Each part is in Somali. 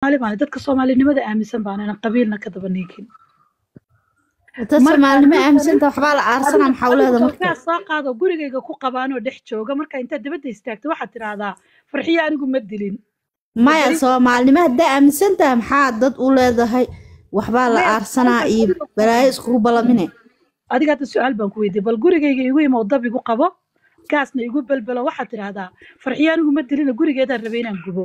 baan dadka Soomaalinimada aaminsan baan inaan qabiilna ka daba niikin dad Soomaalnimo aaminsan waxba la aarsan ama xawleeda markaa soo qaado gurigayga ku qabaan oo dhex jooga marka inta dibadda istaagto waxaad tiraahdaa farxiyo anigu ma dilin maya Soomaalnimo hadda aaminsan tahay maxaa dad u leedahay waxba la aarsanaa iyo balaayo isku balamine adiga hadda su'aal baan ku weydiiyay bal gurigayga igu imo dab igu qabo gaasna igu balbalo waxaad tiraahdaa farxiyo anigu ma dilin gurigeeda rabay inaan gubo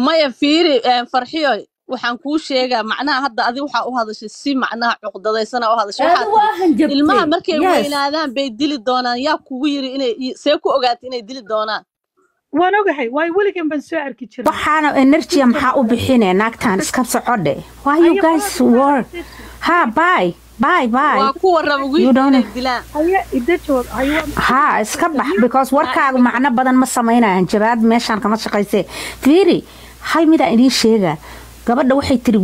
maya fiiri farxiyo waxaan kuu sheegaa macnaha hadda adiga waxa u hadashay si macnaha cuqdadaysana u hadashay waxa ilmaha markay weynaadaan bay dili doonaan yaa kugu yiri inay see ku ogaatay inay dili doonaan waan ogahay way weligan baan soo arki jiray waxaana energy maxaa u bixinay naagtan iska socodhe why you guys work ha bye waa ku warraba wiilka dilaan ha iska bax because warkaagu macna badan ma sameynayaan jawaab meeshan kama shaqaysay fiiri hal mid aan idin sheega gabadha waxay tiri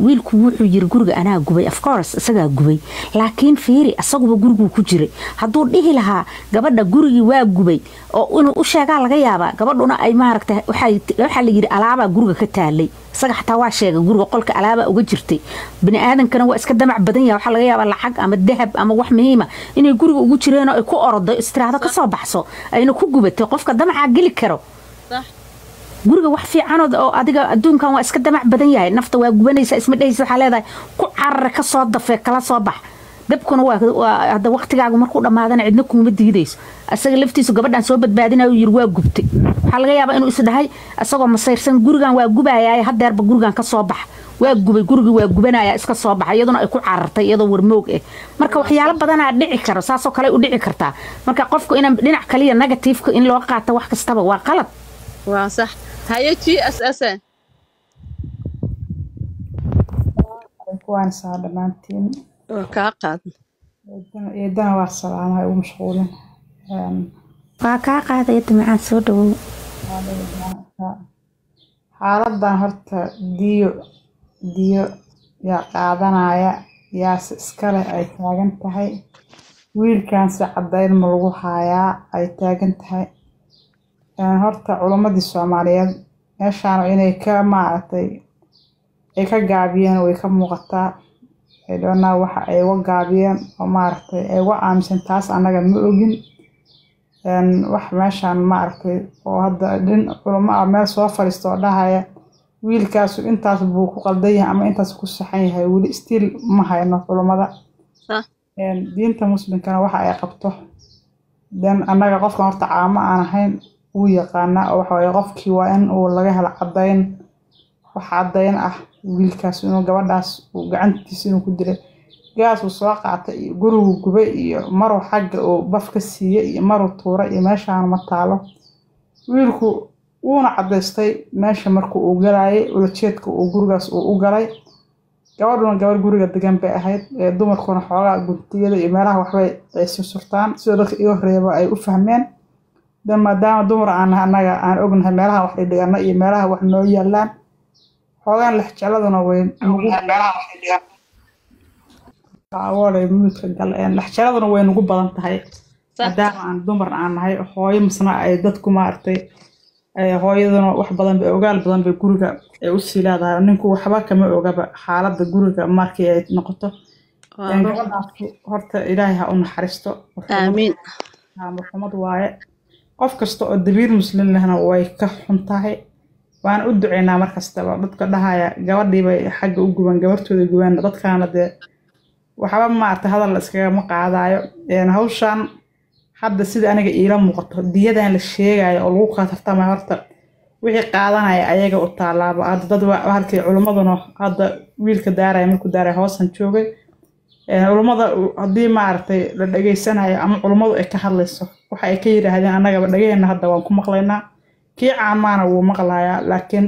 wiilku wuxuu yiri guriga anaa gubay of course isagaa gubay laakiin fiiri asaguba gurigu ku jiray hadduu dhihi lahaa gabadha gurigii waa gubay oo inuu u sheegaa laga yaabaa gabadhuna ay maaragtay waxaa la yiri alaabaa guriga ka taalay isaga xataa waa sheegay guriga qolka alaabaa uga jirtay bini aadankana waa iska damac badan yahay waxaa laga yaabaa lacag ama dahab ama wax muhiima inay guriga ugu jireen oo ay ku ordo istiraado ka soo baxso ayna ku gubatay qofka damacaa geli karo guriga wax fiican oo adiga adduunkan waa iska damac badan yahay nafta waa gubanaysa isma dhaysa waxa leedahay ku carar ka soo dafay kala soo bax dabkuna waa hada waqtigaagu markuu dhamaadana cidna kuma diidayso asaga laftiisu gabadhan soo badbaadinayo yiri waa gubtay waxa laga yaabaa inuu is dhahay asagoo masayrsan gurigan waa gubaayay hadeerba gurigan ka soo bax waa gubay guriga waa gubanaya iska soo bax iyaduna ay ku carartay iyadoo warmoog ah marka waxyaalo badan aad dhici karo saasoo kale u dhici kartaa marka qofku inaan dhinac kaliya negative in loo qaato wax kastaba waa qalad waa sax هاي GSS كوان صار دمانتين كاقاد يدنا والسلام هاي ومشغولين كاقاد يدمعان سودو حالدا هرتا ديو يا قادنايا yaas iskale ay taagan tahay wiilkan si cadeyn ma lagu haayaa ay taagan tahay horta culumadii Soomaaliyeed meeshaan inay ka maartay ay ka gaabiyeen way ka muuqataa ay doonaa waxa ay uga gaabiyeen oo maartay ay uga aaminsan taas anaga ma ogin wax meeshaan maartay oo hadda dhin culumada meel soo fariisto dhahaya wiilkaas intaas buu ku qaldan yahay ama intaas ku saxan yahay wali still ma hayno culumada diinta muslimkana waxa ay qabto dan anaga qofka horta caamo aan ahayn uu yaqaana oo waxa ay qofkii waa in uu laga helo cadeyn wax cadeyn ah wiilkaas inuu gabadhaas uu gacantiisa inuu ku diray gaas uu soo qaatay iyo gurigu gubay iyo maruu xagga uu baf ka siiyay iyo maruu tuuray iyo meeshaan ma taalo wiilku wuuna cadeystay meesha markuu uu galaayay ulajeedka uu gurigaas uu galay gabadhuna gabar guriga degan bay ahayd dumarkuna xoogaa guntiyada iyo meelaha waxbay ay surtaan sidoo dadka iyo reebo ay u fahmeen maadaama dumar anaga aan ognahay meelaha wax dhigana iyo meelaha wax noo yaalaan xoogaan la xjaladuna weyn meelaha wax dhigan awooday muudka galeen la xjaladuna way ugu badan tahay maadaama aan dumar aan nahay hooyo masna ay dadku maartay hooyaduna wax badan bay ogaal badan bay guriga ay u silaadahay ninku waxba kama ogaba xaaladda guriga markii ay noqoto horta ilaahay ha u naxariisto aamin maxamad waaye qof kasta oo dabiir muslim lehna way ka xun tahay waan u duceynaa markastaba dadka dhahaya gabadhii bay xagga u guban gabartooda guban dadkaana de waxba maartay hadal la iskaga ma qaadayo hawshan hadda sida aniga iila muuqato diyadan la sheegayo oo lagu qaatartama horta wixii qaadanaya ayaga u taalaaba hadda dad halkii culimaduna hadda wiilka daaraya markuu daaray hoosan joogay culimada haddii maartay la dhageysanayo ama culimadu ay ka hadlayso waxa ay ka yiraahdeen anagaba dhageeyna hadda waan ku maqlaynaa kii caamaana wuu maqlayaa laakiin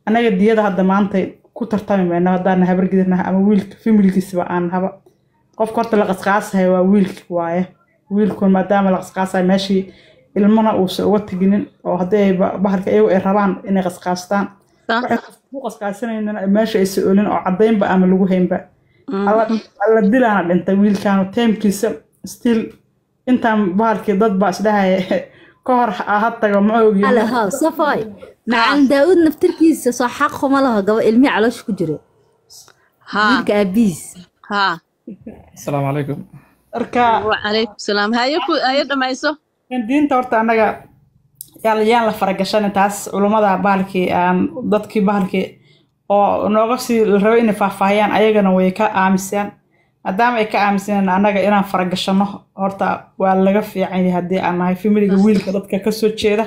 anaga diyada hadda maanta ku tartami mayna hadaan habar gidanaha ama wiilka familkiisba aan haba qof horta la qasqaasahay waa wiilka waaye wiilkun maadaama la qasqaasahay meeshii ilmana uusan uga teginin oo haddii bahalka iyagu ay rabaan inay qasqaastaan waxay ku qasqaasanayna meesha ay soo-olin oo cadeynba ama lagu haynba alla dilaana dhintay wiilkan teemkiisa still intaan bahalkii dad baa isdhahaya كهر هاتجا ما أوجي على ها صفاي مع داود نفتركيس صح حقه ما لها قبل علمي على شو كجري ها كابيس ها السلام عليكم أركا وعليكم السلام هاي دمايسو كان دين تورت أنا يان la faragashan taas culimada baalkii aan dadkii baalkii oo nooga sii rabay in faahfaahiyaan ayagana way ka aaminsan maadaama ay ka aaminsan anaga inaan faragashano horta waa laga fiican yahay hadii aan nahay familiga wiilka dadka ka soo jeeda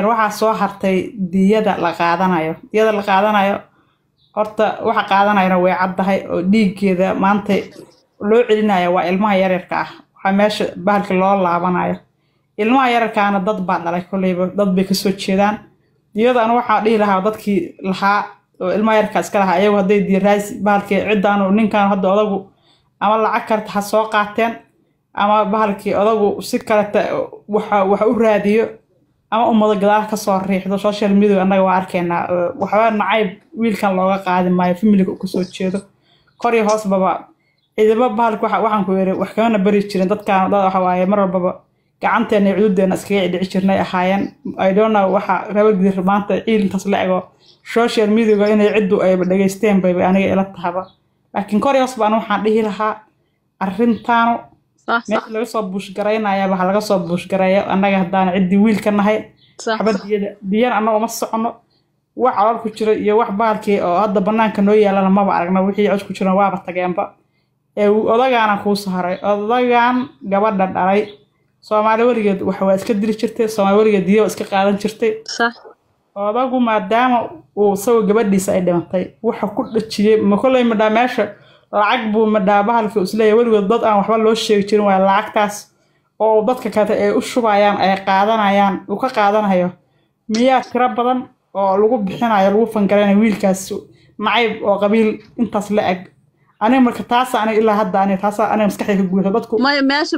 waxa soo hartay diyada la qaadanayo horta waxa qaadanayna way caddahay oo dhiigeeda maanta loo celinayo waa ilmaha yaryarka ah waxa meesha baalka loo laabanayo ilmaha yararkaana dad baa dhalay kuleyba dad bay ka soo jeedaan iyadana waxa dhihi lahaa dadkii lahaa oo ilmaha yarka iska lahaa ayagu haday diiraas baalkii cidaan ninkan hadda odagu ama lacag karta ha soo qaateen ama baalkii odagu si kale waxa u raadiyo ama ummada gadaal ka soo riixdo social media anaga waa arkeena waxa nacayb wiilkan looga qaadi maayo familiga uu ka soo jeedo kor iyo hoos baba ciidaba baalku waxaan ku yeeray wax kana bari jireen dadkan dad waxa waaye mar walba gacanteena cududeena iskaga dhici jirnay ahaayeen I don't know waxa rabadii maanta ciidantaas la ego social media inay cidu ay dhageysteen bay aniga ila tahaba laakiin koreos baan waxaan dhihi lahaa arintaan meesha laga soo buush gareynaya waxa laga soo buush gareeyo anaga hadaan cidi wiilka nahay xabadiyada diyan anaga ma socono wax calool ku jira iyo wax baalkii oo hadda banaanka noo yaalana ma aragna wixii cod ku jira waaba tageenba odagaana ku saaray odagaan gabadha dhalay Soomaali warigeed waxa waa iska diri jirtay Soomaali warigeed diyo iska qaadan jirtay صح odagu maadaama uu soo gabadhiisa ay dhimatay waxa ku dhajiyay ma kulay madaameesha lacag buu madaabahalka isleeyahay warigeed dad aan waxba loo sheegi jirin waa lacagtaas oo dadka kale ay u shubayaan ay qaadanayaan uu ka qaadanayo miyaa tira badan oo lagu bixinayo lagu fangareeyo wiilkaas nacayb oo qabiil intaas la ag aniga marka taas aniga ilaa hadda aniga taas aniga maskaxdayda ka guuxdo dadku ما ماشي